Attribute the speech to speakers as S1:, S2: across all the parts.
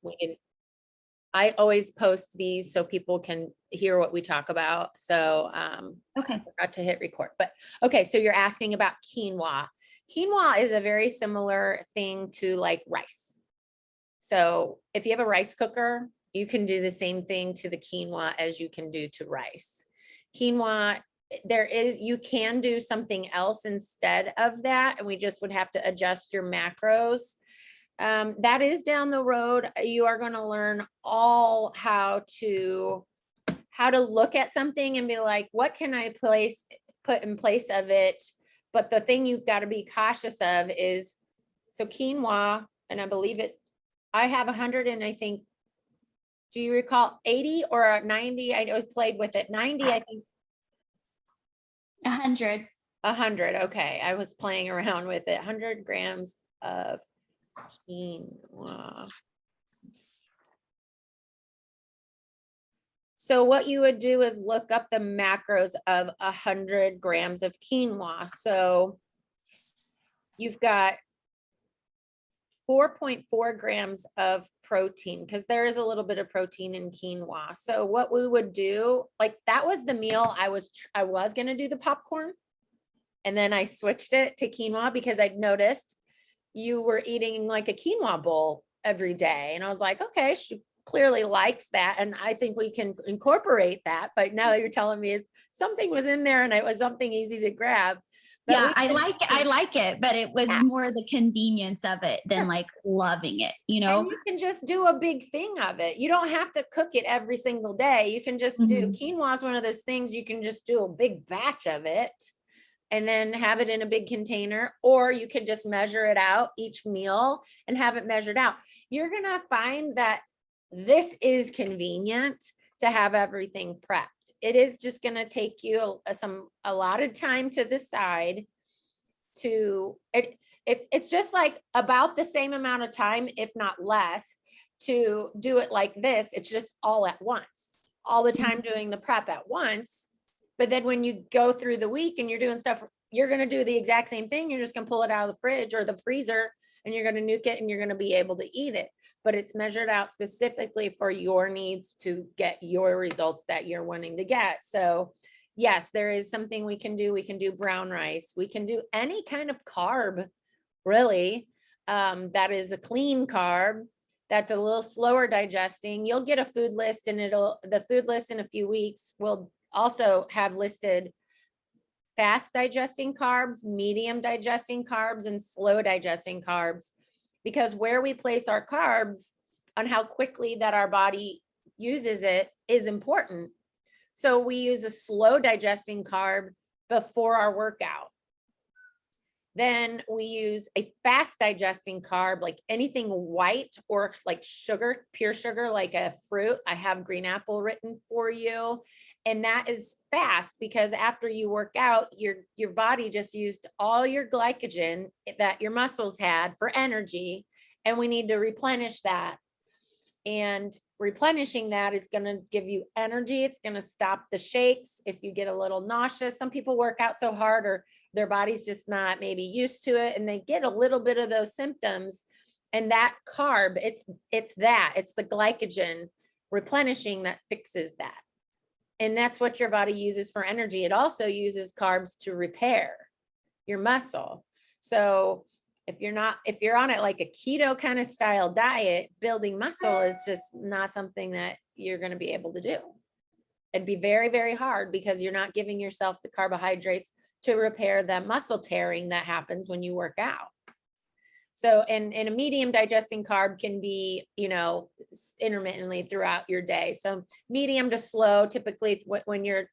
S1: We can, I always post these so people can hear what we talk about. So
S2: Okay.
S1: I forgot to hit record, but okay. So you're asking about quinoa. Quinoa is a very similar thing to like rice. So if you have a rice cooker, you can do the same thing to the quinoa as you can do to rice. Quinoa, you can do something else instead of that, and we just would have to adjust your macros. That is down the road. You are going to learn all how to look at something and be like, what can I put in place of it? But the thing you've got to be cautious of is, so quinoa, and I believe it, I have 100 and I think, do you recall 80 or 90? I was played with it. 90, I think.
S2: 100.
S1: 100. Okay. I was playing around with it. 100 grams of quinoa. So what you would do is look up the macros of 100 grams of quinoa. So you've got 4.4 grams of protein, because there is a little bit of protein in quinoa. So what we would do, like that was the meal I was going to do the popcorn. And then I switched it to quinoa because I'd noticed you were eating like a quinoa bowl every day. And I was like, okay, she clearly likes that. And I think we can incorporate that. But now that you're telling me something was in there and it was something easy to grab. But
S2: yeah, I like it, but it was more the convenience of it than like loving it, you know?
S1: And you can just do a big thing of it. You don't have to cook it every single day. You can just do quinoa is one of those things you can just do a big batch of it and then have it in a big container, or you can just measure it out each meal and have it measured out. You're going to find that this is convenient to have everything prepped. It is just going to take you a lot of time to decide to it. It's just like about the same amount of time, if not less, to do it like this. It's just all at once, all the time doing the prep at once. But then when you go through the week and you're doing stuff, you're going to do the exact same thing. You're just going to pull it out of the fridge or the freezer and you're going to nuke it and you're going to be able to eat it. But it's measured out specifically for your needs to get your results that you're wanting to get. So yes, there is something we can do. We can do brown rice. We can do any kind of carb, really. That is a clean carb. That's a little slower digesting. You'll get a food list and the food list in a few weeks will also have listed fast digesting carbs, medium digesting carbs, and slow digesting carbs, because where we place our carbs on how quickly that our body uses it is important. So we use a slow digesting carb before our workout. Then we use a fast digesting carb, like anything white or like sugar, pure sugar, like a fruit. I have green apple written for you. And that is fast because after you work out, your body just used all your glycogen that your muscles had for energy. And we need to replenish that. And replenishing that is going to give you energy. It's going to stop the shakes. If you get a little nauseous, some people work out so hard or their body's just not maybe used to it and they get a little bit of those symptoms. And that carb, it's the glycogen replenishing that fixes that. And that's what your body uses for energy. It also uses carbs to repair your muscle. So if you're on it like a keto kind of style diet, building muscle is just not something that you're going to be able to do. It'd be very, very hard because you're not giving yourself the carbohydrates to repair the muscle tearing that happens when you work out. So, and a medium digesting carb can be, intermittently throughout your day. So medium to slow, typically when you're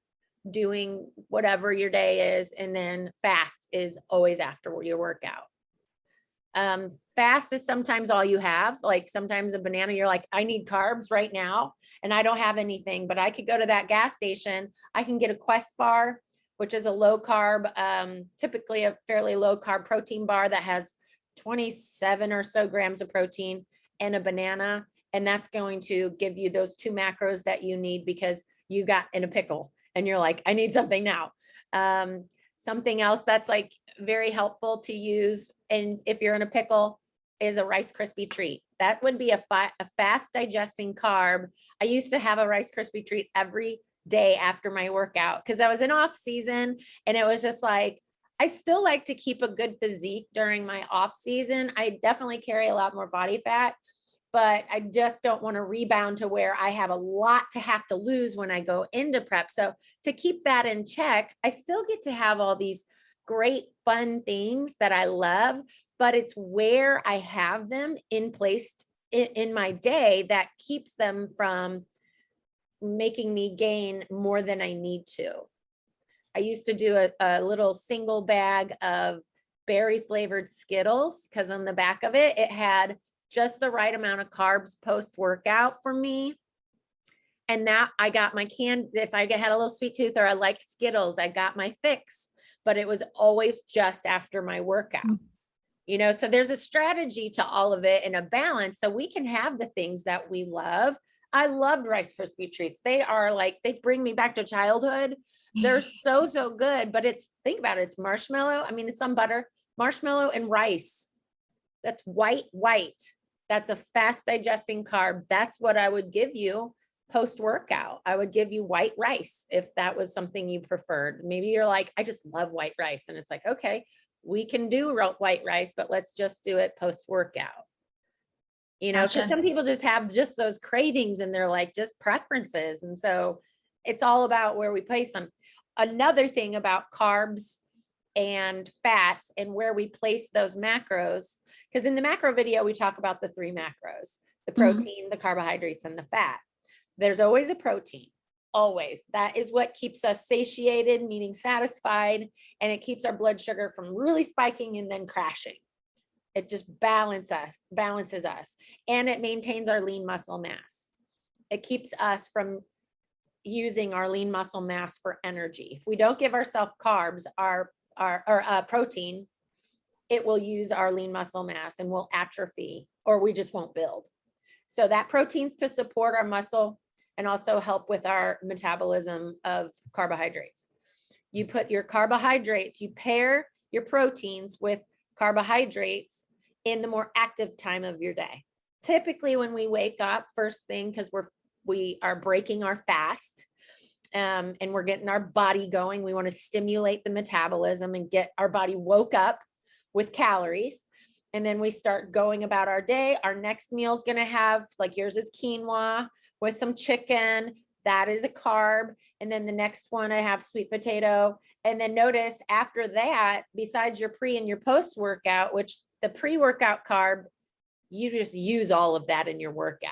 S1: doing whatever your day is, and then fast is always after your workout. Fast is sometimes all you have. Like sometimes a banana, you're like, I need carbs right now and I don't have anything, but I could go to that gas station. I can get a Quest bar, which is a low carb, typically a fairly low carb protein bar that has 27 or so grams of protein and a banana. And that's going to give you those 2 macros that you need because you got in a pickle and you're like, I need something now. Something else that's like very helpful to use. And if you're in a pickle, is a Rice Krispie treat. That would be a fast digesting carb. I used to have a Rice Krispie treat every day after my workout because I was in off season, and it was just like, I still like to keep a good physique during my off season. I definitely carry a lot more body fat, but I just don't want to rebound to where I have a lot to have to lose when I go into prep. So to keep that in check, I still get to have all these great fun things that I love, but it's where I have them in place in my day that keeps them from making me gain more than I need to. I used to do a little single bag of berry flavored Skittles because on the back of it, it had just the right amount of carbs post workout for me. And that I got my if I had a little sweet tooth or I liked Skittles, I got my fix, but it was always just after my workout. So there's a strategy to all of it and a balance so we can have the things that we love. I loved Rice Krispie treats. They are like, they bring me back to childhood. They're so good, but think about it. It's marshmallow. I mean, it's some butter, marshmallow and rice. That's white. That's a fast digesting carb. That's what I would give you post workout. I would give you white rice if that was something you preferred. Maybe you're like, I just love white rice. And it's like, okay, we can do white rice, but let's just do it post workout. Because some people just have just those cravings and they're like just preferences. And so it's all about where we place them. Another thing about carbs and fats and where we place those macros, because in the macro video, we talk about the 3 macros, the protein, the carbohydrates, and the fat. There's always a protein, always. That is what keeps us satiated, meaning satisfied, and it keeps our blood sugar from really spiking and then crashing. It just balances us, and it maintains our lean muscle mass. It keeps us from using our lean muscle mass for energy. If we don't give ourselves carbs, our protein, it will use our lean muscle mass and will atrophy, or we just won't build. So that protein's to support our muscle and also help with our metabolism of carbohydrates. You put your carbohydrates, you pair your proteins with carbohydrates in the more active time of your day. Typically when we wake up first thing, because we are breaking our fast and we're getting our body going, we want to stimulate the metabolism and get our body woke up with calories. And then we start going about our day. Our next meal is going to have, like yours is quinoa with some chicken. That is a carb. And then the next one I have sweet potato. And then notice after that, besides your pre and your post workout, which the pre-workout carb, you just use all of that in your workout.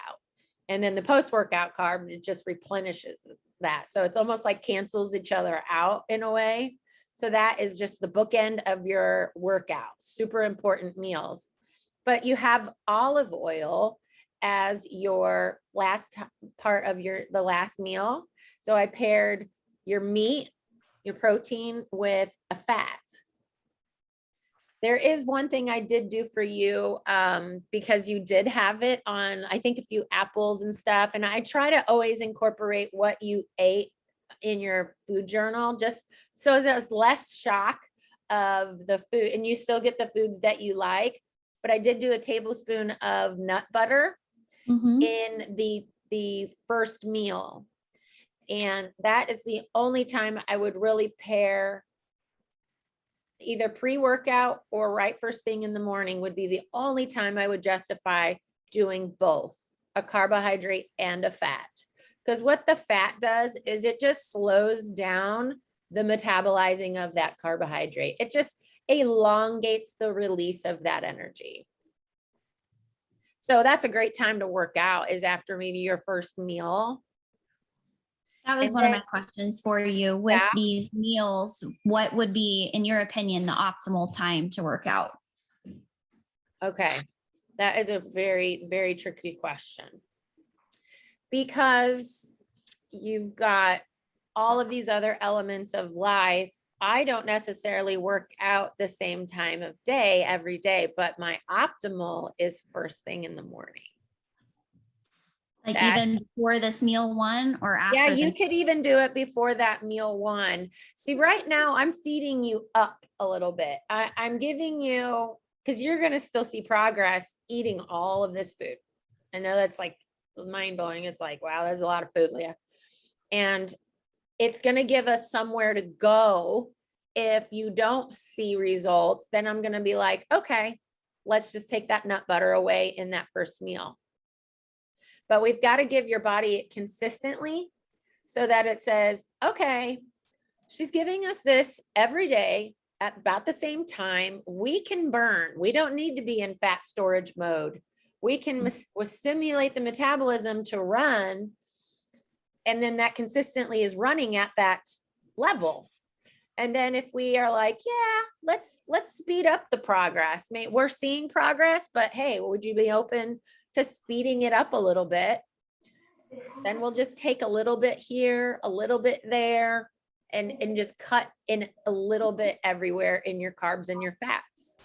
S1: And then the post-workout carb, it just replenishes that. So it's almost like cancels each other out in a way. So that is just the bookend of your workout. Super important meals. But you have olive oil as your last part of the last meal. So I paired your meat, your protein with a fat. There is one thing I did do for you because you did have it on, I think, a few apples and stuff. And I try to always incorporate what you ate in your food journal, just so there's less shock of the food and you still get the foods that you like. But I did do a tablespoon of nut butter in the first meal. And that is the only time I would really pair either pre-workout or right first thing in the morning would be the only time I would justify doing both a carbohydrate and a fat. Because what the fat does is it just slows down the metabolizing of that carbohydrate. It just elongates the release of that energy. So that's a great time to work out, is after maybe your first meal.
S2: That was one of my questions for you. With these meals, what would be, in your opinion, the optimal time to work out?
S1: Okay. That is a very, very tricky question. Because you've got all of these other elements of life. I don't necessarily work out the same time of day every day, but my optimal is first thing in the morning.
S2: Like even before this meal one or after?
S1: Yeah, you could even do it before that meal one. See, right now I'm feeding you up a little bit. I'm giving you because you're going to still see progress eating all of this food. I know that's like mind blowing. It's like, wow, there's a lot of food, Leah. And it's going to give us somewhere to go. If you don't see results, then I'm going to be like, okay, let's just take that nut butter away in that first meal. But we've got to give your body it consistently so that it says, okay, she's giving us this every day at about the same time. We can burn. We don't need to be in fat storage mode. We can stimulate the metabolism to run. And then that consistently is running at that level. And then if we are like, yeah, let's speed up the progress. We're seeing progress, but hey, would you be open to speeding it up a little bit? Then we'll just take a little bit here, a little bit there, and just cut in a little bit everywhere in your carbs and your fats.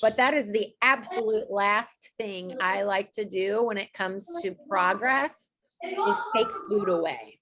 S1: But that is the absolute last thing I like to do when it comes to progress, is take food away.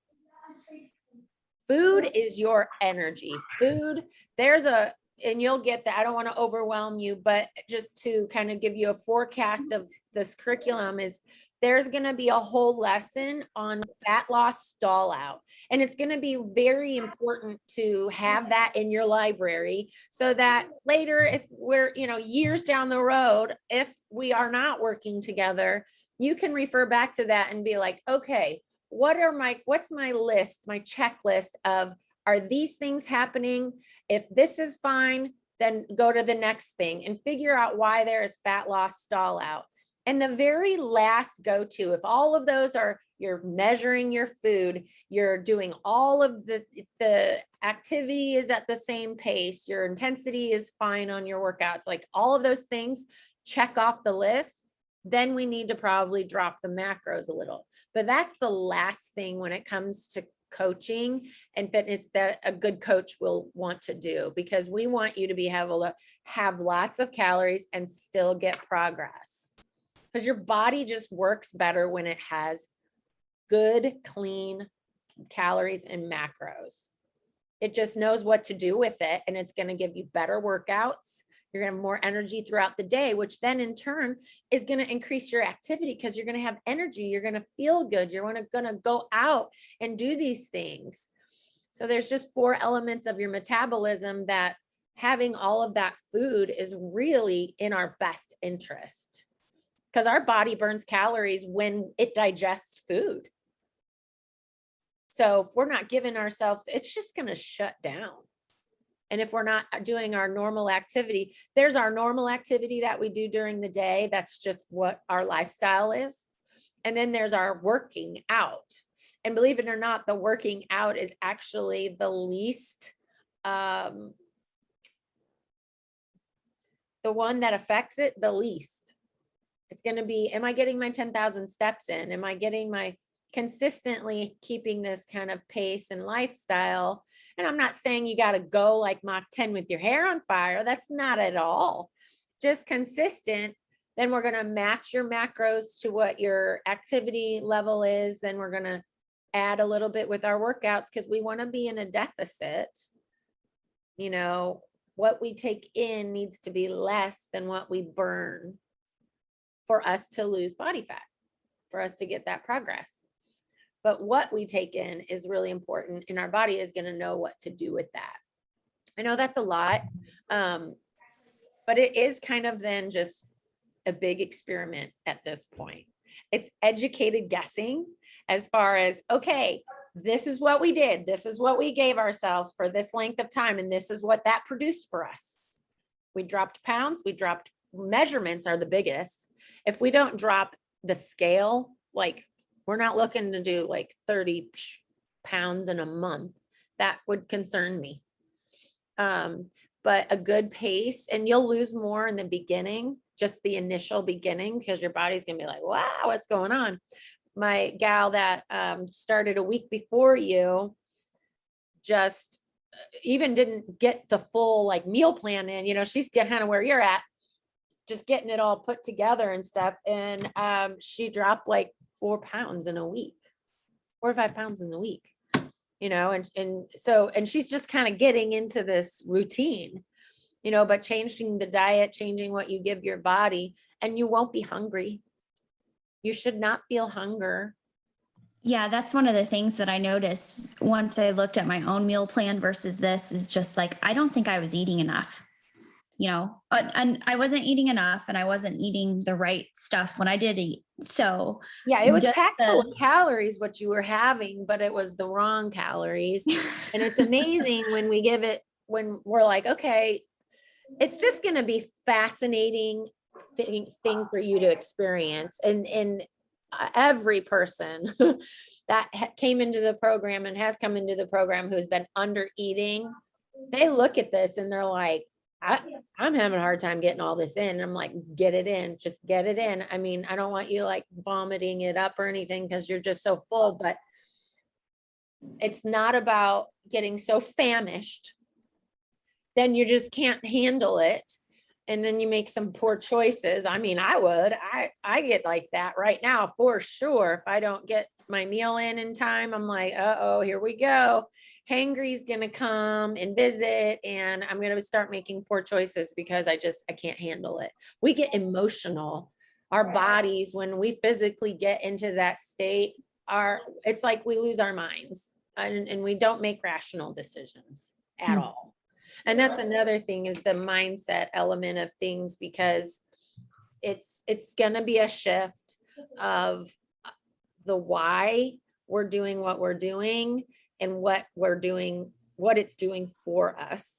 S1: Food is your energy. Food, and you'll get that. I don't want to overwhelm you, but just to kind of give you a forecast of this curriculum is there's going to be a whole lesson on fat loss stall out. And it's going to be very important to have that in your library so that later, if we're, years down the road, if we are not working together, you can refer back to that and be like, okay, what's my list, my checklist of, are these things happening? If this is fine, then go to the next thing and figure out why there is fat loss stall out. And the very last go-to, if all of those are, you're measuring your food, you're doing all of the activity is at the same pace, your intensity is fine on your workouts, like all of those things, check off the list, then we need to probably drop the macros a little. But that's the last thing when it comes to coaching and fitness that a good coach will want to do, because we want you to be able to have lots of calories and still get progress, because your body just works better when it has good, clean calories and macros. It just knows what to do with it, and it's going to give you better workouts. You're going to have more energy throughout the day, which then in turn is going to increase your activity because you're going to have energy. You're going to feel good. You're going to go out and do these things. So there's just 4 elements of your metabolism that having all of that food is really in our best interest, because our body burns calories when it digests food. So if we're not giving ourselves, it's just going to shut down. And if we're not doing our normal activity, there's our normal activity that we do during the day. That's just what our lifestyle is. And then there's our working out. And believe it or not, the working out is actually the least, the one that affects it the least. It's going to be, am I getting my 10,000 steps in? Am I getting my consistently keeping this kind of pace and lifestyle? And I'm not saying you got to go like Mach 10 with your hair on fire. That's not at all. Just consistent. Then we're going to match your macros to what your activity level is. Then we're going to add a little bit with our workouts because we want to be in a deficit. What we take in needs to be less than what we burn for us to lose body fat, for us to get that progress. But what we take in is really important, and our body is going to know what to do with that. I know that's a lot, but it is kind of then just a big experiment at this point. It's educated guessing as far as, okay, this is what we did. This is what we gave ourselves for this length of time. And this is what that produced for us. We dropped pounds, measurements are the biggest. If we don't drop the scale, like we're not looking to do like 30 pounds in a month. That would concern me. But a good pace, and you'll lose more in the beginning, just the initial beginning, because your body's going to be like, wow, what's going on? My gal that started a week before you just even didn't get the full like meal plan in, she's kind of where you're at, just getting it all put together and stuff. And she dropped like 4 pounds in a week, 4 or 5 pounds in a week, and she's just kind of getting into this routine. but changing the diet, changing what you give your body, and you won't be hungry. You should not feel hunger.
S2: Yeah, that's one of the things that I noticed once I looked at my own meal plan versus this is just like, I don't think I was eating enough, and I wasn't eating enough and I wasn't eating the right stuff when I did eat. So
S1: Yeah, it was
S2: just
S1: packed full of calories, what you were having, but it was the wrong calories. And it's amazing when when we're like, okay, it's just going to be fascinating thing for you to experience. And every person that came into the program and has come into the program who's been under eating, they look at this and they're like, I'm having a hard time getting all this in. And I'm like, get it in, just get it in. I mean, I don't want you like vomiting it up or anything because you're just so full, but it's not about getting so famished. Then you just can't handle it. And then you make some poor choices. I mean, I get like that right now for sure. If I don't get my meal in time, I'm like, uh-oh, here we go. Hangry's gonna come and visit, and I'm gonna start making poor choices because I can't handle it. We get emotional. Our bodies, when we physically get into that state, it's like we lose our minds and we don't make rational decisions at all. And that's another thing is the mindset element of things, because it's going to be a shift of the why we're doing what we're doing and what it's doing for us.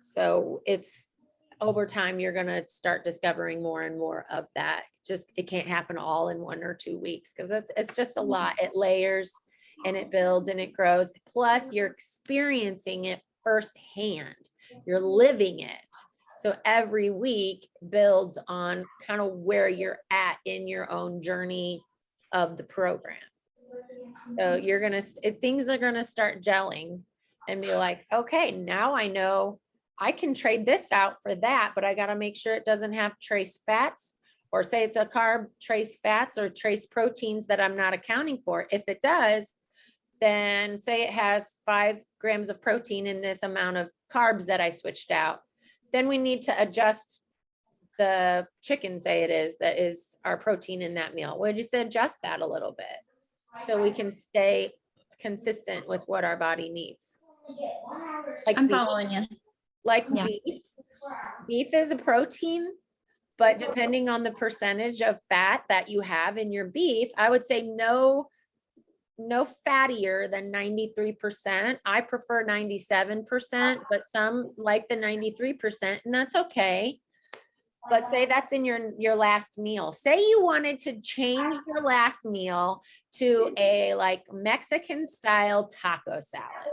S1: So it's over time, you're going to start discovering more and more of that. It can't happen all in 1 or 2 weeks because it's just a lot. It layers and it builds and it grows. Plus you're experiencing it firsthand. You're living it. So every week builds on kind of where you're at in your own journey of the program. So things are going to start gelling and be like, okay, now I know I can trade this out for that, but I got to make sure it doesn't have trace fats, or say it's a carb trace fats or trace proteins that I'm not accounting for. If it does, then say it has 5 grams of protein in this amount of carbs that I switched out, then we need to adjust the chicken, that is our protein in that meal. Would you say adjust that a little bit so we can stay consistent with what our body needs?
S2: Like I'm following you.
S1: Like beef. Beef is a protein, but depending on the percentage of fat that you have in your beef, I would say no fattier than 93%. I prefer 97%, but some like the 93%, and that's okay. But say that's in your last meal. Say you wanted to change your last meal to a like Mexican style taco salad.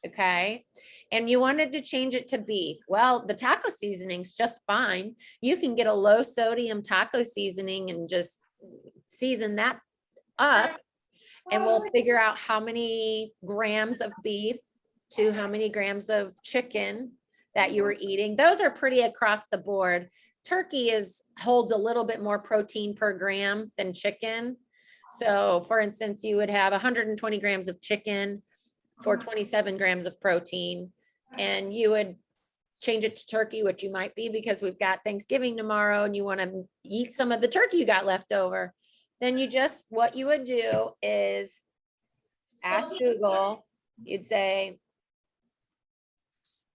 S1: Okay. And you wanted to change it to beef. Well, the taco seasoning's just fine. You can get a low sodium taco seasoning and just season that up. And we'll figure out how many grams of beef to how many grams of chicken that you were eating. Those are pretty across the board. Turkey holds a little bit more protein per gram than chicken. So for instance, you would have 120 grams of chicken for 27 grams of protein, and you would change it to turkey, which you might be because we've got Thanksgiving tomorrow and you want to eat some of the turkey you got left over. Then what you would do is ask Google, you'd say,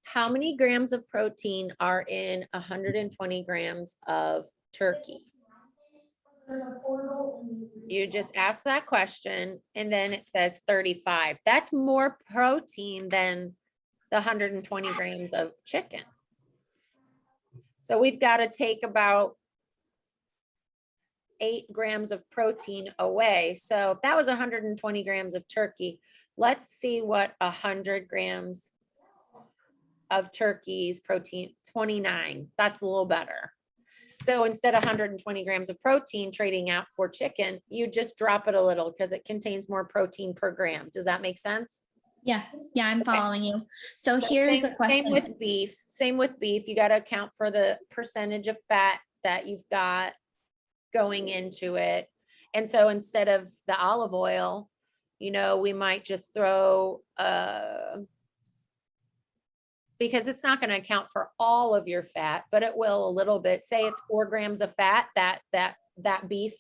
S1: how many grams of protein are in 120 grams of turkey? You just ask that question and then it says 35. That's more protein than the 120 grams of chicken. So we've got to take about 8 grams of protein away. So if that was 120 grams of turkey, let's see what 100 grams of turkey's protein, 29. That's a little better. So instead of 120 grams of protein trading out for chicken, you just drop it a little because it contains more protein per gram. Does that make sense?
S2: Yeah, I'm following you. So here's the question.
S1: Same with beef. You got to account for the percentage of fat that you've got going into it. And so instead of the olive oil, we might just throw because it's not going to account for all of your fat, but it will a little bit. Say it's 4 grams of fat that beef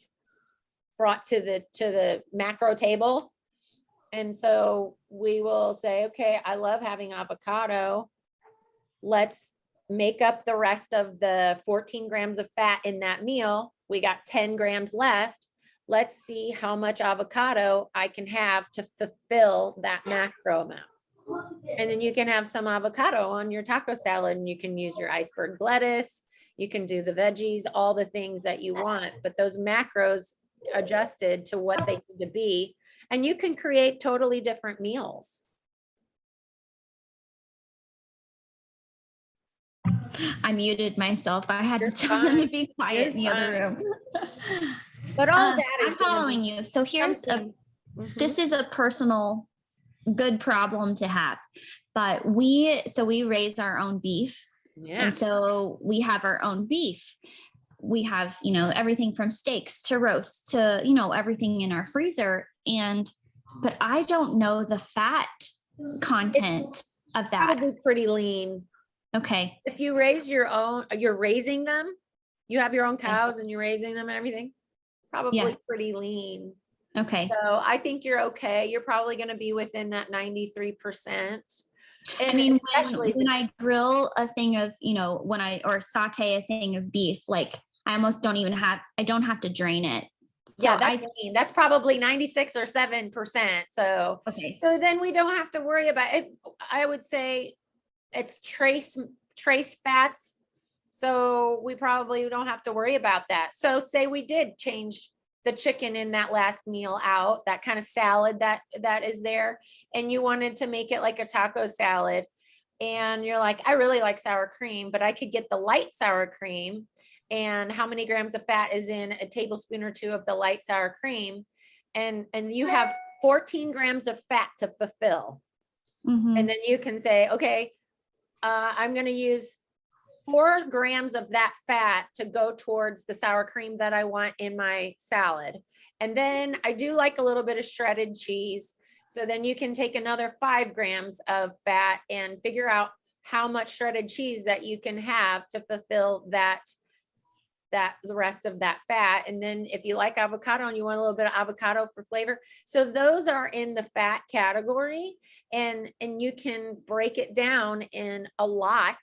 S1: brought to the macro table. And so we will say, okay, I love having avocado. Let's make up the rest of the 14 grams of fat in that meal. We got 10 grams left. Let's see how much avocado I can have to fulfill that macro amount. And then you can have some avocado on your taco salad, and you can use your iceberg lettuce. You can do the veggies, all the things that you want, but those macros adjusted to what they need to be. And you can create totally different meals.
S2: I muted myself. I had
S1: You're
S2: to tell them to
S1: fine.
S2: be quiet in the
S1: You're
S2: other
S1: fine.
S2: room.
S1: But all that is
S2: I'm following you. So here's
S1: something.
S2: this is a personal good problem to have. But we raise our own beef.
S1: Yeah.
S2: And so we have our own beef. We have, you know, everything from steaks to roasts to, you know, everything in our freezer. But I don't know the fat content of that.
S1: Probably pretty lean.
S2: Okay.
S1: If you raise your own, you're raising them, you have your own cows
S2: Yes.
S1: and you're raising them and everything, probably
S2: Yes.
S1: pretty lean.
S2: Okay.
S1: So I think you're okay. You're probably going to be within that 93%.
S2: I
S1: And
S2: mean,
S1: especially
S2: when I grill a thing of, you know, or saute a thing of beef, like I almost don't have to drain it. So
S1: yeah, that's lean. That's probably 96 or 7%. So,
S2: okay.
S1: so then we don't have to worry about it. I would say it's trace fats. So we probably don't have to worry about that. So say we did change the chicken in that last meal out, that kind of salad that is there, and you wanted to make it like a taco salad, and you're like, I really like sour cream, but I could get the light sour cream. And how many grams of fat is in a tablespoon or 2 of the light sour cream? And you have 14 grams of fat to fulfill.
S2: Mhm.
S1: And then you can say, okay, I'm going to use 4 grams of that fat to go towards the sour cream that I want in my salad. And then I do like a little bit of shredded cheese. So then you can take another 5 grams of fat and figure out how much shredded cheese that you can have to fulfill that the rest of that fat. And then if you like avocado and you want a little bit of avocado for flavor. So those are in the fat category, and you can break it down in a lot,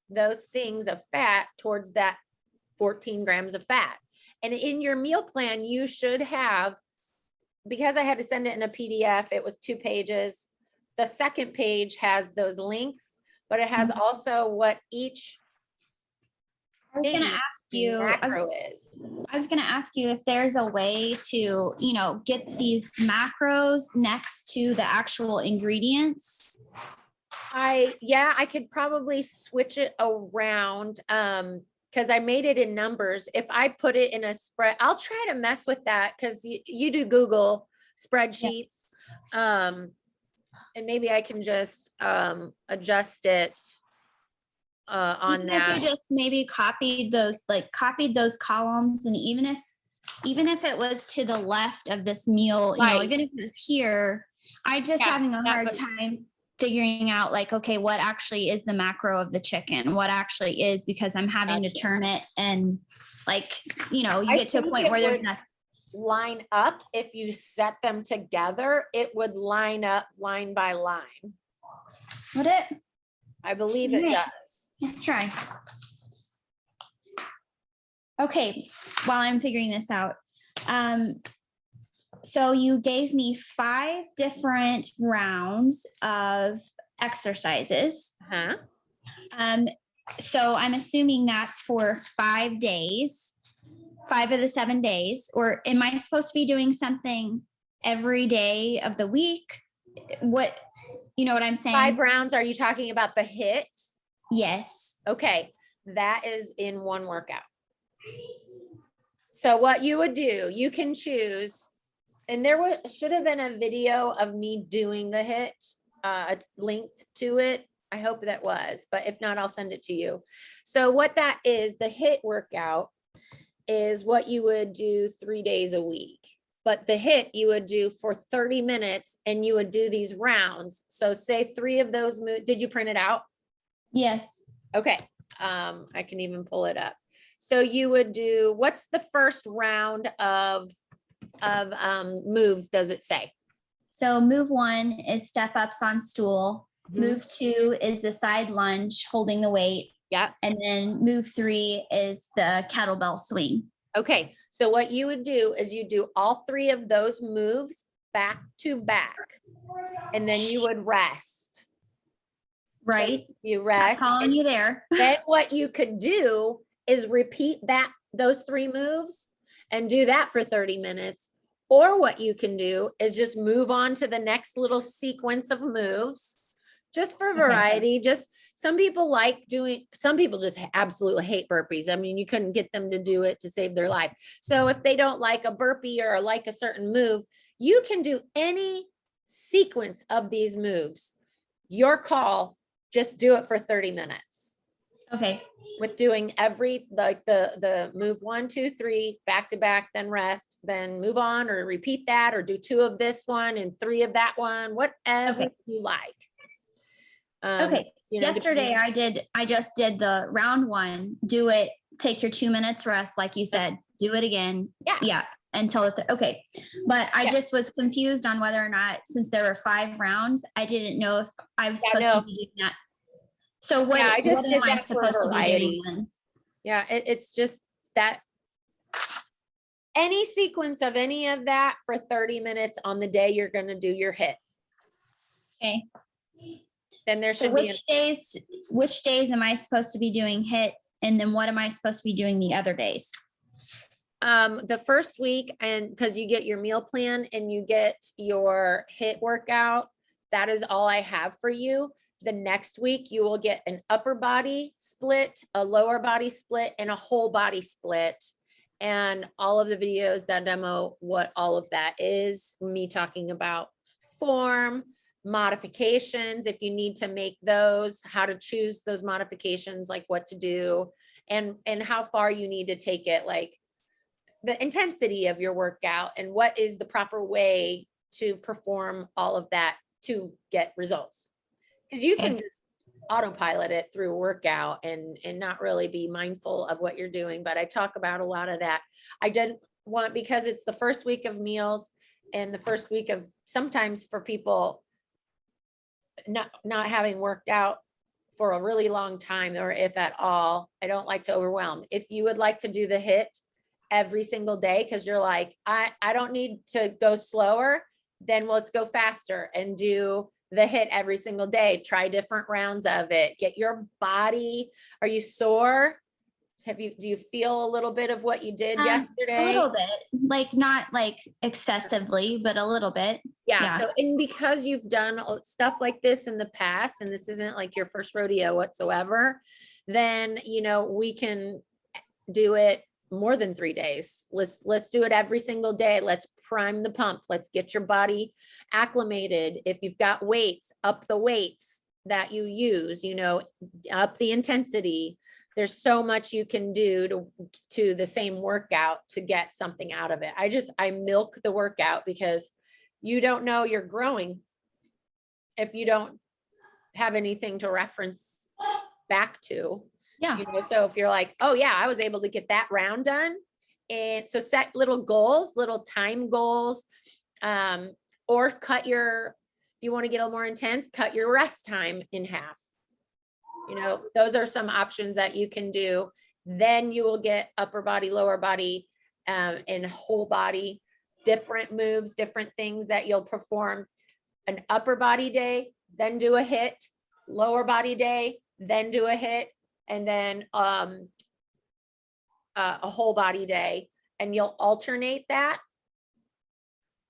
S1: those things of fat towards that 14 grams of fat. And in your meal plan, you should have, because I had to send it in a PDF, it was 2 pages. The second page has those links, but it has also what each
S2: I was going to ask you,
S1: macro is.
S2: I was going to ask you if there's a way to, you know, get these macros next to the actual ingredients.
S1: I could probably switch it around because I made it in numbers. If I put it in a spread, I'll try to mess with that because you do Google spreadsheets. And maybe I can just adjust it on that.
S2: If you just maybe copied those columns, and even if it was to the left of this meal, you know, even if it was here, I just having a hard time figuring out like, okay, what actually is the macro of the chicken? What actually is, because I'm having to turn it, and like, you know, you get to a point where there's not
S1: line up. If you set them together, it would line up line by line.
S2: Would it?
S1: I believe it does.
S2: Let's try. Okay, while I'm figuring this out. So you gave me 5 different rounds of exercises. So I'm assuming that's for 5 days, 5 of the 7 days, or am I supposed to be doing something every day of the week? What, you know what I'm saying?
S1: 5 rounds. Are you talking about the HIIT?
S2: Yes.
S1: Okay. That is in one workout. So what you would do, you can choose, and there should have been a video of me doing the HIIT linked to it. I hope that was, but if not, I'll send it to you. So what that is, the HIIT workout is what you would do 3 days a week. But the HIIT you would do for 30 minutes, and you would do these rounds. So say 3 of those did you print it out?
S2: Yes.
S1: Okay. I can even pull it up. So you would do, what's the first round of moves, does it say?
S2: So move 1 is step ups on stool.
S1: Mhm.
S2: Move 2 is the side lunge holding the weight.
S1: Yeah.
S2: And then move 3 is the kettlebell swing.
S1: Okay. So what you would do is you do all 3 of those moves back to back, and then you would rest.
S2: Right.
S1: So you
S2: I'm
S1: rest.
S2: calling you there.
S1: Then what you could do is repeat those 3 moves and do that for 30 minutes. Or what you can do is just move on to the next little sequence of moves, just for variety. Just some people like doing, some people just absolutely hate burpees. I mean, you couldn't get them to do it to save their life. So if they don't like a burpee or like a certain move, you can do any sequence of these moves. Your call, just do it for 30 minutes.
S2: Okay.
S1: With doing every, like the move 1, 2, 3, back to back, then rest, then move on, or repeat that, or do 2 of this one and 3 of that one, whatever you like.
S2: Okay.
S1: You know,
S2: Yesterday I just did the round 1, do it, take your 2 minutes rest, like you said, do it again.
S1: Yeah.
S2: Until okay. But I just was confused on whether or not, since there were 5 rounds, I didn't know if I was supposed to be doing that. So what
S1: I just
S2: am
S1: did
S2: I
S1: that for
S2: supposed to be doing
S1: variety.
S2: then?
S1: Yeah, it's just that any sequence of any of that for 30 minutes on the day you're going to do your hit.
S2: Okay.
S1: Then there
S2: So
S1: should
S2: which days am I supposed to be doing hit? And then what am I supposed to be doing the other days?
S1: The first week, and because you get your meal plan and you get your hit workout, that is all I have for you. The next week you will get an upper body split, a lower body split, and a whole body split. And all of the videos that demo what all of that is, me talking about form, modifications, if you need to make those, how to choose those modifications, like what to do, and how far you need to take it, like the intensity of your workout and what is the proper way to perform all of that to get results. Because you can just autopilot it through a workout and not really be mindful of what you're doing. But I talk about a lot of that. I didn't want, because it's the first week of meals and the first week of, sometimes for people not having worked out for a really long time, or if at all, I don't like to overwhelm. If you would like to do the hit every single day, because you're like, I don't need to go slower, then let's go faster and do the hit every single day. Try different rounds of it. Get your body. Are you sore? Do you feel a little bit of what you did yesterday?
S2: A little bit, like not like excessively, but a little bit.
S1: Yeah. So, and because you've done stuff like this in the past, and this isn't like your first rodeo whatsoever, then, you know, we can do it more than 3 days. Let's do it every single day. Let's prime the pump. Let's get your body acclimated. If you've got weights, up the weights that you use, you know, up the intensity. There's so much you can do to the same workout to get something out of it. I milk the workout, because you don't know you're growing if you don't have anything to reference back to.
S2: Yeah.
S1: You know, so if you're like, oh yeah, I was able to get that round done. And so set little goals, little time goals, or if you want to get a little more intense, cut your rest time in half. You know, those are some options that you can do. Then you will get upper body, lower body, and whole body, different moves, different things that you'll perform. An upper body day, then do a hit, lower body day, then do a hit, and then a whole body day, and you'll alternate that.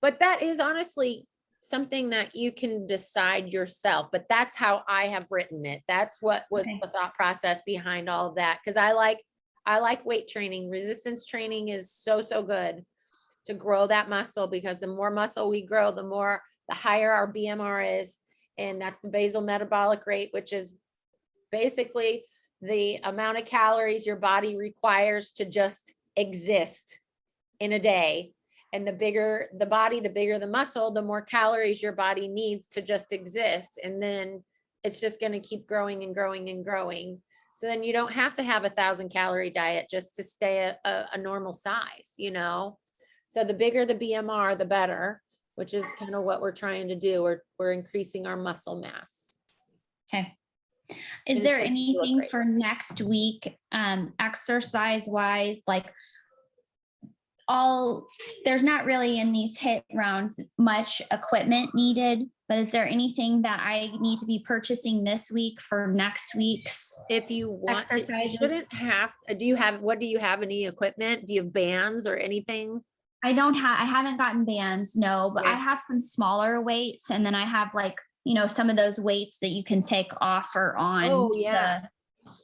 S1: But that is honestly something that you can decide yourself, but that's how I have written it. That's what was the thought process behind all of that. Cause I like weight training. Resistance training is so good to grow that muscle, because the more muscle we grow, the higher our BMR is. And that's the basal metabolic rate, which is basically the amount of calories your body requires to just exist in a day. And the bigger the body, the bigger the muscle, the more calories your body needs to just exist. And then it's just going to keep growing and growing and growing. So then you don't have to have 1,000-calorie diet just to stay a normal size, you know? So the bigger the BMR, the better, which is kind of what we're trying to do. We're increasing our muscle mass.
S2: Okay. Is
S1: And
S2: there
S1: it's gonna look
S2: anything
S1: great.
S2: for next week, exercise wise, like there's not really in these hit rounds much equipment needed, but is there anything that I need to be purchasing this week for next week's
S1: If you want, you
S2: exercises?
S1: shouldn't have, what do you have, any equipment? Do you have bands or anything?
S2: I haven't gotten bands, no, but I
S1: Okay.
S2: have some smaller weights, and then I have like, some of those weights that you can take off or on.
S1: Oh, yeah.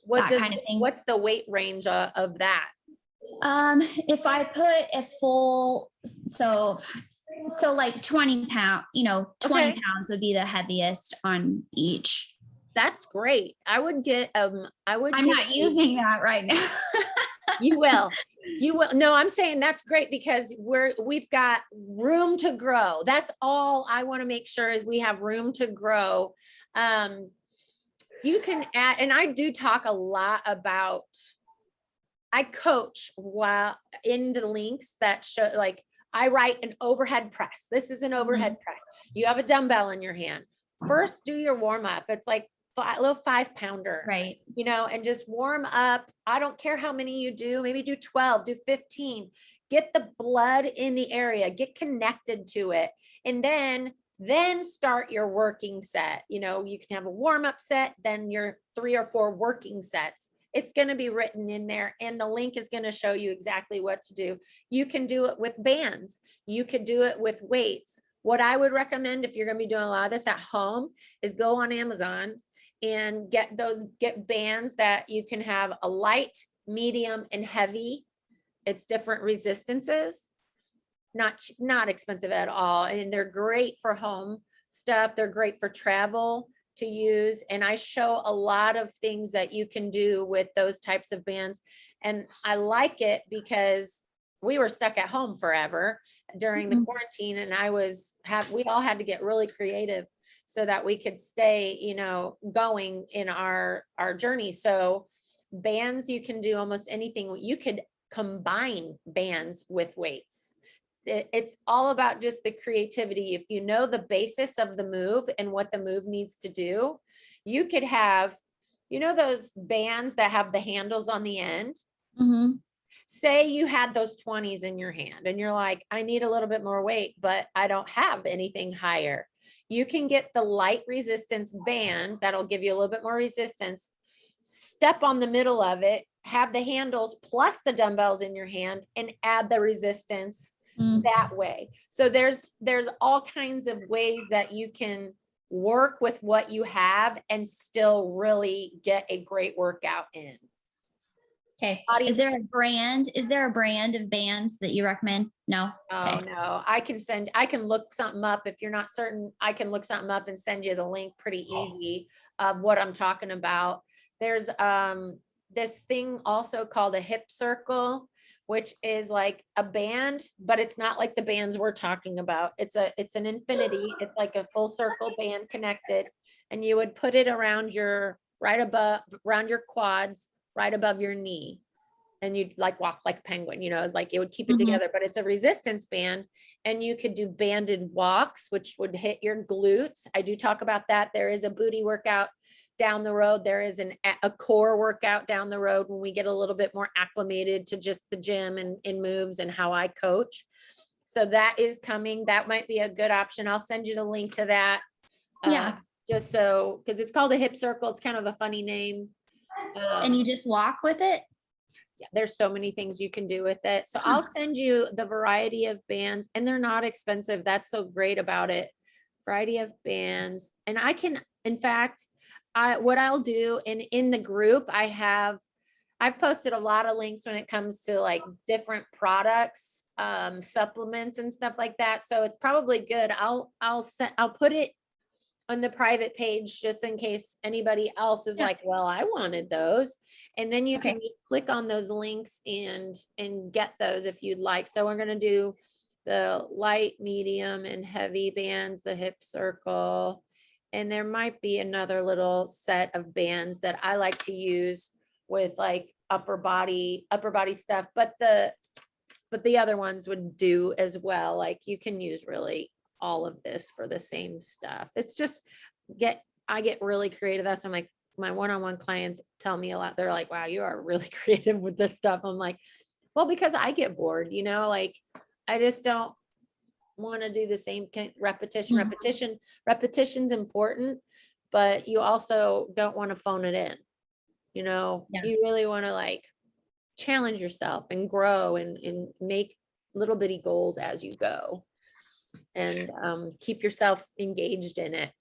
S2: That kind of thing.
S1: What's the weight range of that?
S2: If I put a full, so like 20 pound, 20
S1: Okay.
S2: pounds would be the heaviest on each.
S1: That's great. I would get,
S2: I'm not using that right now.
S1: You will. No, I'm saying that's great because we've got room to grow. That's all I want to make sure is we have room to grow. You can add, and I do talk a lot about, I coach while in the links that show, like I write an overhead press. This is an overhead press. You have a dumbbell in your hand. First, do your warm up. It's like a little 5-pounder,
S2: Right.
S1: and just warm up. I don't care how many you do, maybe do 12, do 15, get the blood in the area, get connected to it. And then start your working set. You can have a warm up set, then your 3 or 4 working sets. It's going to be written in there, and the link is going to show you exactly what to do. You can do it with bands. You could do it with weights. What I would recommend if you're going to be doing a lot of this at home is go on Amazon and get bands that you can have a light, medium, and heavy. It's different resistances, not expensive at all. And they're great for home stuff. They're great for travel to use. And I show a lot of things that you can do with those types of bands. And I like it because we were stuck at home forever during the quarantine, and we all had to get really creative so that we could stay, going in our journey. So bands, you can do almost anything. You could combine bands with weights. It's all about just the creativity. If you know the basis of the move and what the move needs to do, you could have, those bands that have the handles on the end. Say you had those 20s in your hand and you're like, I need a little bit more weight, but I don't have anything higher. You can get the light resistance band that'll give you a little bit more resistance. Step on the middle of it, have the handles plus the dumbbells in your hand, and add the resistance that way. So there's all kinds of ways that you can work with what you have and still really get a great workout in.
S2: Okay. Is there a brand of bands that you recommend? No.
S1: Oh, no, I can look something up. If you're not certain, I can look something up and send you the link pretty easy of what I'm talking about. There's this thing also called a hip circle, which is like a band, but it's not like the bands we're talking about. It's an infinity. It's like a full circle band connected, and you would put it around your quads, right above your knee. And you'd like walk like a penguin, like it would keep it together, but it's a resistance band. And you could do banded walks, which would hit your glutes. I do talk about that. There is a booty workout down the road. There is a core workout down the road when we get a little bit more acclimated to just the gym and in moves and how I coach. So that is coming. That might be a good option. I'll send you the link to that.
S2: Yeah.
S1: Just so, because it's called a hip circle. It's kind of a funny name.
S2: And you just walk with it?
S1: Yeah, there's so many things you can do with it. So I'll send you the variety of bands, and they're not expensive. That's so great about it. Variety of bands. And I can, in fact, what I'll do in the group, I've posted a lot of links when it comes to like different products, supplements and stuff like that. So it's probably good. I'll put it on the private page just in case anybody else is like, well, I wanted those. And then you can click on those links and get those if you'd like. So we're going to do the light, medium, and heavy bands, the hip circle. And there might be another little set of bands that I like to use with like upper body stuff, but the other ones would do as well. Like you can use really all of this for the same stuff. It's just I get really creative. That's when my one-on-one clients tell me a lot. They're like, wow, you are really creative with this stuff. I'm like, well, because I get bored, like I just don't want to do the same repetition. Repetition's important, but you also don't want to phone it in.
S2: Yeah.
S1: You really want to like challenge yourself and grow and make little bitty goals as you go, and keep yourself engaged in it.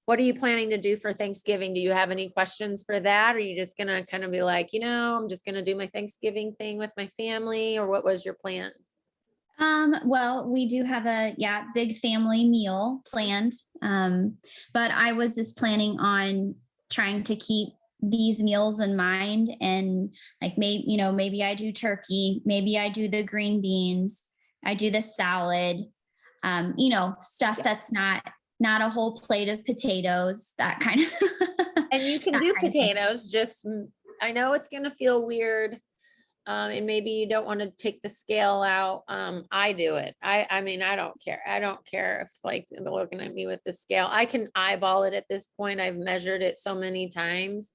S1: What are you planning to do for Thanksgiving? Do you have any questions for that? Or are you just gonna kind of be like, I'm just gonna do my Thanksgiving thing with my family, or what was your plan?
S2: Well, we do have a big family meal planned. But I was just planning on trying to keep these meals in mind, and like maybe I do turkey, maybe I do the green beans, I do the salad, stuff that's not a whole plate of potatoes, that kind of
S1: And you can
S2: that
S1: do
S2: kind of thing.
S1: potatoes, just I know it's gonna feel weird. And maybe you don't want to take the scale out. I do it. I mean, I don't care. I don't care if like they're looking at me with the scale. I can eyeball it at this point. I've measured it so many times.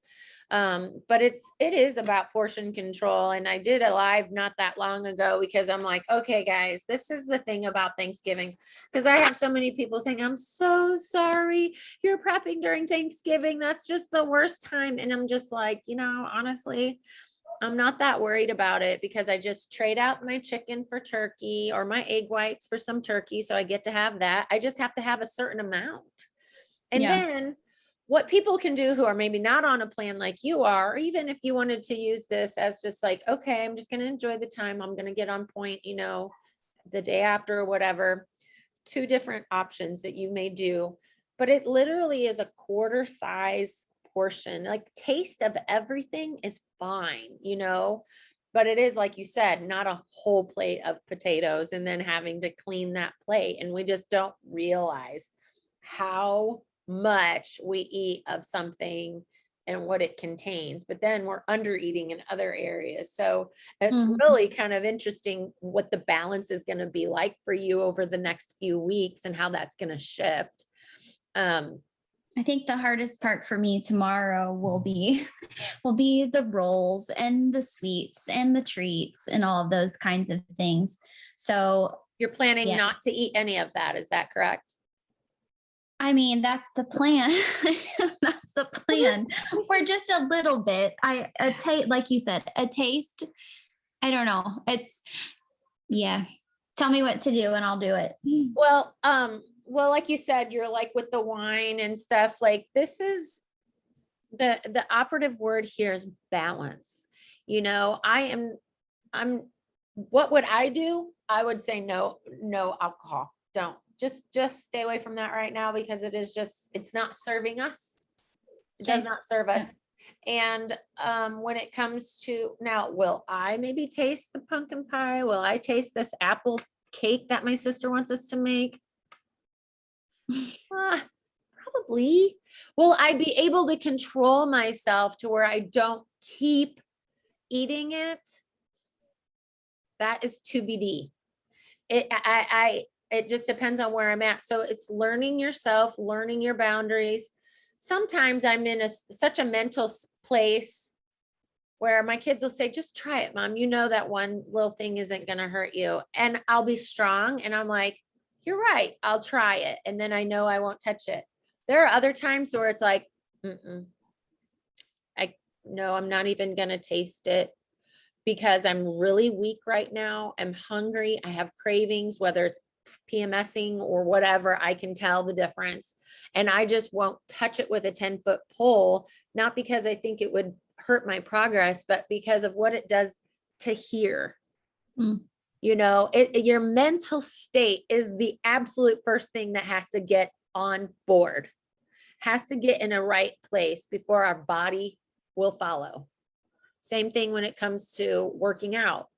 S1: But it is about portion control. And I did a live not that long ago because I'm like, okay, guys, this is the thing about Thanksgiving. Because I have so many people saying, I'm so sorry you're prepping during Thanksgiving. That's just the worst time. And I'm just like, honestly, I'm not that worried about it because I just trade out my chicken for turkey or my egg whites for some turkey. So I get to have that. I just have to have a certain amount. And
S2: Yeah.
S1: then what people can do who are maybe not on a plan like you are, or even if you wanted to use this as just like, okay, I'm just going to enjoy the time. I'm going to get on point, the day after or whatever. 2 different options that you may do, but it literally is a quarter size portion. Like taste of everything is fine, but it is, like you said, not a whole plate of potatoes and then having to clean that plate. And we just don't realize how much we eat of something and what it contains, but then we're under eating in other areas. So it's really kind of interesting what the balance is going to be like for you over the next few weeks and how that's going to shift.
S2: I think the hardest part for me tomorrow will be the rolls and the sweets and the treats and all of those kinds of things. So
S1: you're planning
S2: yeah.
S1: not to eat any of that. Is that correct?
S2: I mean, that's the plan. That's the plan. Or just a little bit. Like you said, a taste. I don't know. Tell me what to do and I'll do it.
S1: Well, like you said, you're like with the wine and stuff, like this is the operative word here is balance. What would I do? I would say no alcohol. Don't just stay away from that right now because it's not serving us. It does not serve us. And when it comes to now, will I maybe taste the pumpkin pie? Will I taste this apple cake that my sister wants us to make? Probably. Will I be able to control myself to where I don't keep eating it? That is TBD. It just depends on where I'm at. So it's learning yourself, learning your boundaries. Sometimes I'm in such a mental place where my kids will say, just try it, Mom. That one little thing isn't going to hurt you. And I'll be strong. And I'm like, you're right. I'll try it. And then I know I won't touch it. There are other times where it's like, I'm not even going to taste it because I'm really weak right now. I'm hungry. I have cravings, whether it's PMSing or whatever. I can tell the difference. And I just won't touch it with a 10-foot pole, not because I think it would hurt my progress, but because of what it does to hear. Your mental state is the absolute first thing that has to get on board, has to get in a right place before our body will follow. Same thing when it comes to working out.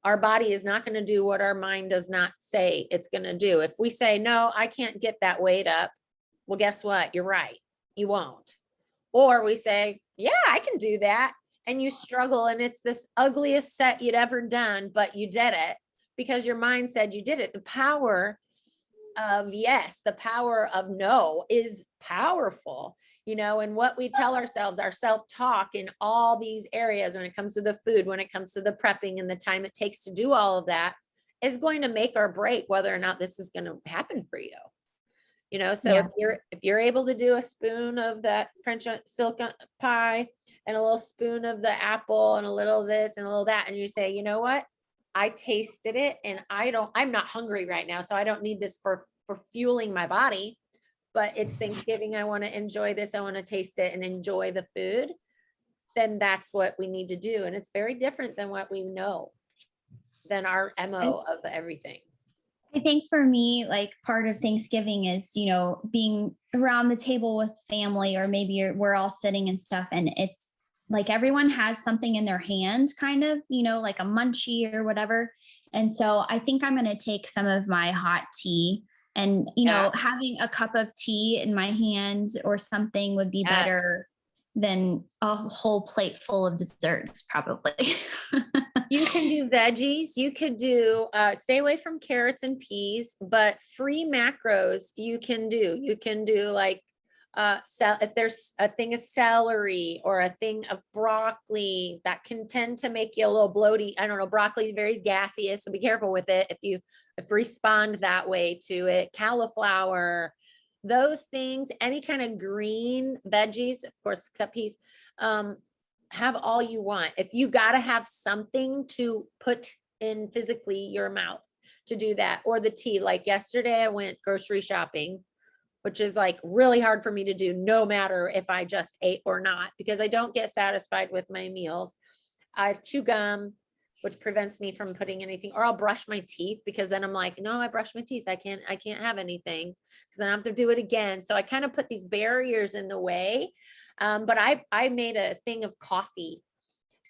S1: Our body is not going to do what our mind does not say it's going to do. If we say, no, I can't get that weight up, well, guess what? You're right. You won't. Or we say, yeah, I can do that. And you struggle and it's this ugliest set you'd ever done, but you did it because your mind said you did it. The power of yes, the power of no is powerful, and what we tell ourselves, our self-talk in all these areas, when it comes to the food, when it comes to the prepping and the time it takes to do all of that, is going to make or break whether or not this is going to happen for you. So
S2: Yeah.
S1: if you're able to do a spoon of that French silk pie and a little spoon of the apple and a little this and a little that, and you say, you know what, I tasted it and I'm not hungry right now, so I don't need this for fueling my body, but it's Thanksgiving, I want to enjoy this, I want to taste it and enjoy the food, then that's what we need to do. And it's very different than what we know, than our MO of everything.
S2: I think for me, like part of Thanksgiving is, being around the table with family, or maybe we're all sitting and stuff. And it's like everyone has something in their hand, kind of, like a munchie or whatever. And so I think I'm going to take some of my hot tea and, having a cup of tea in my hand or something would be better than a whole plate full of desserts, probably.
S1: You can do veggies. You could do, stay away from carrots and peas, but free macros you can do. You can do like, if there's a thing of celery or a thing of broccoli that can tend to make you a little bloaty. I don't know. Broccoli is very gaseous, so be careful with it. If respond that way to it, cauliflower, those things, any kind of green veggies, of course, except peas, have all you want. If you got to have something to put in physically your mouth to do that, or the tea, like yesterday I went grocery shopping, which is like really hard for me to do no matter if I just ate or not, because I don't get satisfied with my meals. I chew gum, which prevents me from putting anything, or I'll brush my teeth, because then I'm like, no, I brushed my teeth. I can't have anything, because then I have to do it again. So I kind of put these barriers in the way. But I made a thing of coffee,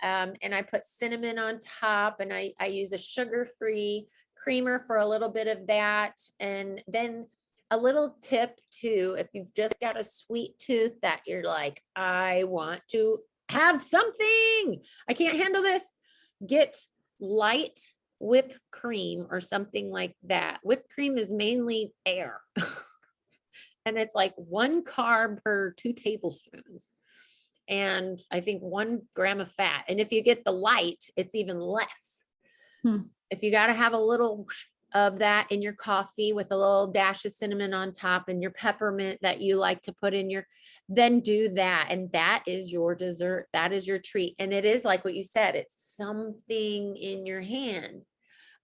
S1: and I put cinnamon on top, and I use a sugar-free creamer for a little bit of that. And then a little tip too, if you've just got a sweet tooth that you're like, I want to have something, I can't handle this, get light whipped cream or something like that. Whipped cream is mainly air. And it's like 1 carb per 2 tablespoons. And I think 1 gram of fat. And if you get the light, it's even less. If you got to have a little of that in your coffee with a little dash of cinnamon on top and your peppermint that you like to put in then do that. And that is your dessert. That is your treat. And it is like what you said, it's something in your hand.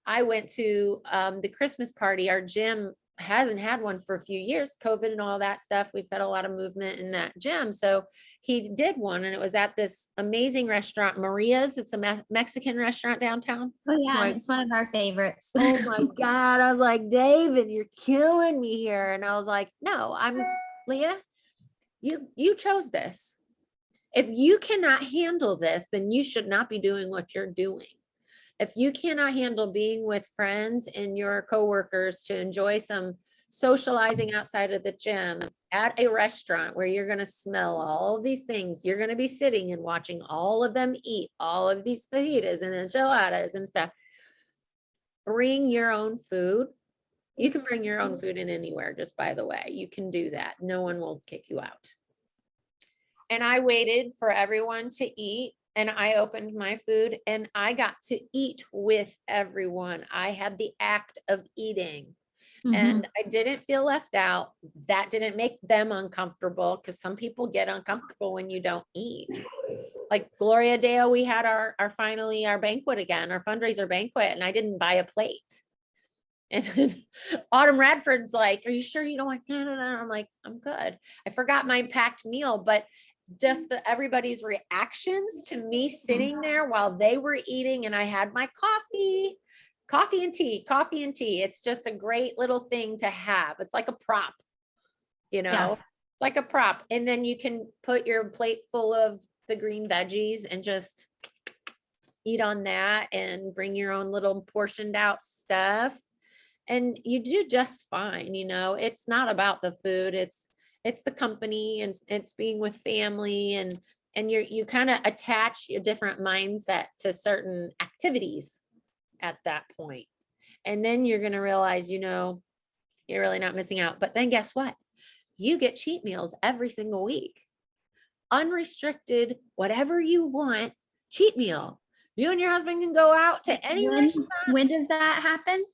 S1: I went to the Christmas party. Our gym hasn't had one for a few years, COVID and all that stuff. We've had a lot of movement in that gym. So he did one, and it was at this amazing restaurant, Maria's. It's a Mexican restaurant downtown.
S2: Oh yeah, it's one of our favorites.
S1: Oh my God. I was like, David, you're killing me here. And I was like, no, Leah, you chose this. If you cannot handle this, then you should not be doing what you're doing. If you cannot handle being with friends and your coworkers to enjoy some socializing outside of the gym at a restaurant where you're going to smell all of these things, you're going to be sitting and watching all of them eat all of these fajitas and enchiladas and stuff. Bring your own food. You can bring your own food in anywhere, just by the way. You can do that. No one will kick you out. And I waited for everyone to eat. And I opened my food and I got to eat with everyone. I had the act of eating, and I didn't feel left out. That didn't make them uncomfortable, because some people get uncomfortable when you don't eat. Like Gloria Deo, we had our finally our banquet again, our fundraiser banquet, and I didn't buy a plate. And then Autumn Radford's like, are you sure you don't want that? I'm like, I'm good. I forgot my packed meal, but just everybody's reactions to me sitting there while they were eating, and I had my coffee and tea. It's just a great little thing to have. It's like a prop, it's like a prop. And then you can put your plate full of the green veggies and just eat on that and bring your own little portioned out stuff. And you do just fine. It's not about the food. It's the company, and it's being with family, and you kind of attach a different mindset to certain activities at that point. And then you're going to realize, you're really not missing out. But then guess what? You get cheat meals every single week. Unrestricted, whatever you want, cheat meal. You and your husband can go out to any restaurant.
S2: When does that happen?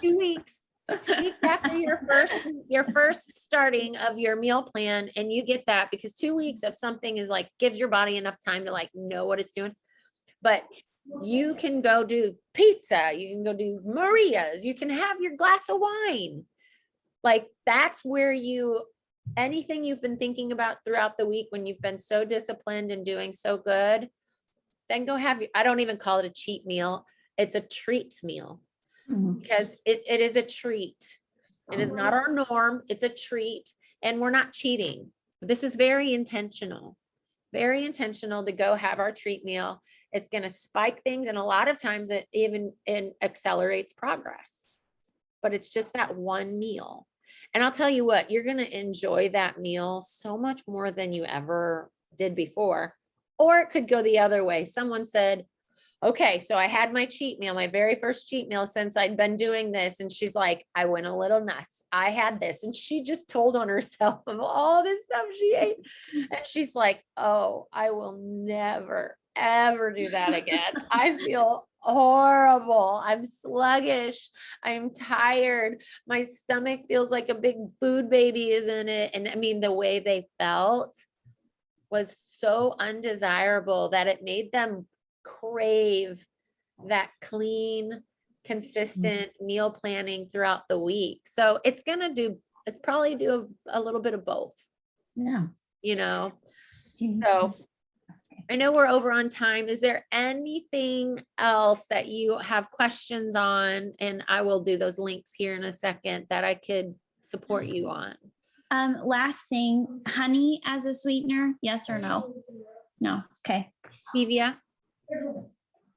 S1: 2 weeks. 2 weeks after your first starting of your meal plan, and you get that, because 2 weeks of something is like gives your body enough time to like know what it's doing. But you can go do pizza, you can go do Maria's, you can have your glass of wine. Like that's where anything you've been thinking about throughout the week, when you've been so disciplined and doing so good, then go have I don't even call it a cheat meal. It's a treat meal, because it is a treat. It is not our norm. It's a treat, and we're not cheating. This is very intentional to go have our treat meal. It's going to spike things. And a lot of times it even accelerates progress, but it's just that one meal. And I'll tell you what, you're going to enjoy that meal so much more than you ever did before. Or it could go the other way. Someone said, okay, so I had my cheat meal, my very first cheat meal since I'd been doing this. And she's like, I went a little nuts. I had this. And she just told on herself of all this stuff she ate. And she's like, oh, I will never, ever do that again. I feel horrible. I'm sluggish. I'm tired. My stomach feels like a big food baby is in it. And I mean, the way they felt was so undesirable that it made them crave that clean, consistent meal planning throughout the week. So it's probably do a little bit of both.
S2: Yeah.
S1: So I know we're over on time. Is there anything else that you have questions on? And I will do those links here in a second that I could support you on.
S2: Last thing, honey as a sweetener, yes or no? No. Okay.
S1: Stevia.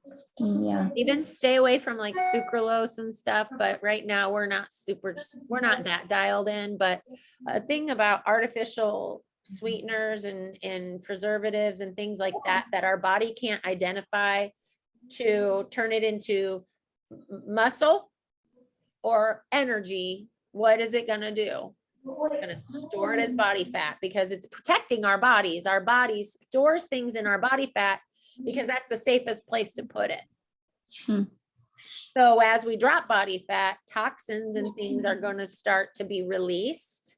S2: Stevia.
S1: Even stay away from like sucralose and stuff. But right now we're not that dialed in. But a thing about artificial sweeteners and preservatives and things like that our body can't identify to turn it into muscle or energy, what is it going to do? It's going to store it as body fat, because it's protecting our bodies. Our bodies stores things in our body fat because that's the safest place to put it. So as we drop body fat, toxins and things are going to start to be released,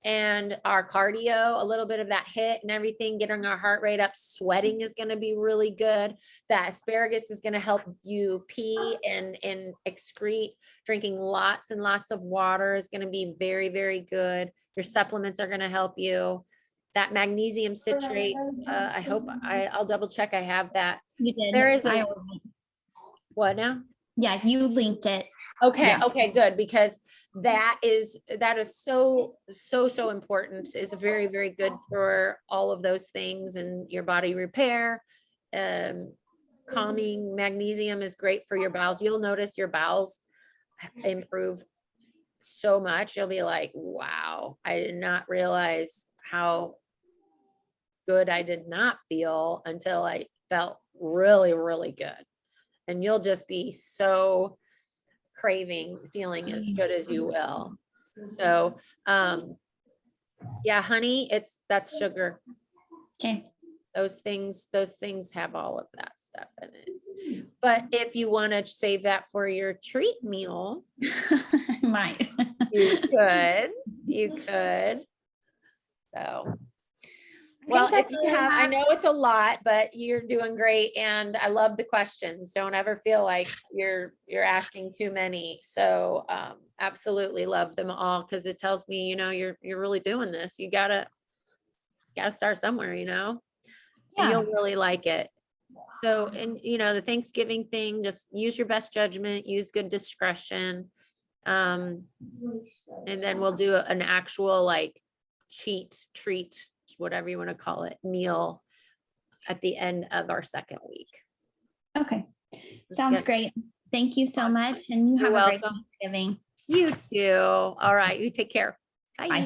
S1: and our cardio, a little bit of that hit and everything, getting our heart rate up, sweating is going to be really good. That asparagus is going to help you pee and excrete. Drinking lots and lots of water is going to be very, very good. Your supplements are going to help you. That magnesium citrate, I'll double check I have that.
S2: You did.
S1: There is what now?
S2: Yeah, you linked it.
S1: Okay.
S2: Yeah.
S1: Okay, good. Because that is so important. It's very, very good for all of those things and your body repair. Calming. Magnesium is great for your bowels. You'll notice your bowels improve so much. You'll be like, wow, I did not realize how good I did not feel until I felt really, really good. And you'll just be so feeling as good as you will. So, yeah, honey, that's sugar.
S2: Okay.
S1: Those things have all of that stuff in it. But if you want to save that for your treat meal,
S2: I might.
S1: you could. So, well, if you have, I know it's a lot, but you're doing great. And I love the questions. Don't ever feel like you're asking too many. So, absolutely love them all, because it tells me, you're really doing this. You gotta start somewhere, and you'll really like it. So, and the Thanksgiving thing, just use your best judgment, use good discretion. And then we'll do an actual like treat, whatever you want to call it, meal at the end of our second week.
S2: Okay.
S1: It's
S2: Sounds
S1: good.
S2: great. Thank you so much. And you
S1: You're
S2: have a great
S1: welcome.
S2: Thanksgiving.
S1: You too. All right. You take care. Bye.
S2: Bye.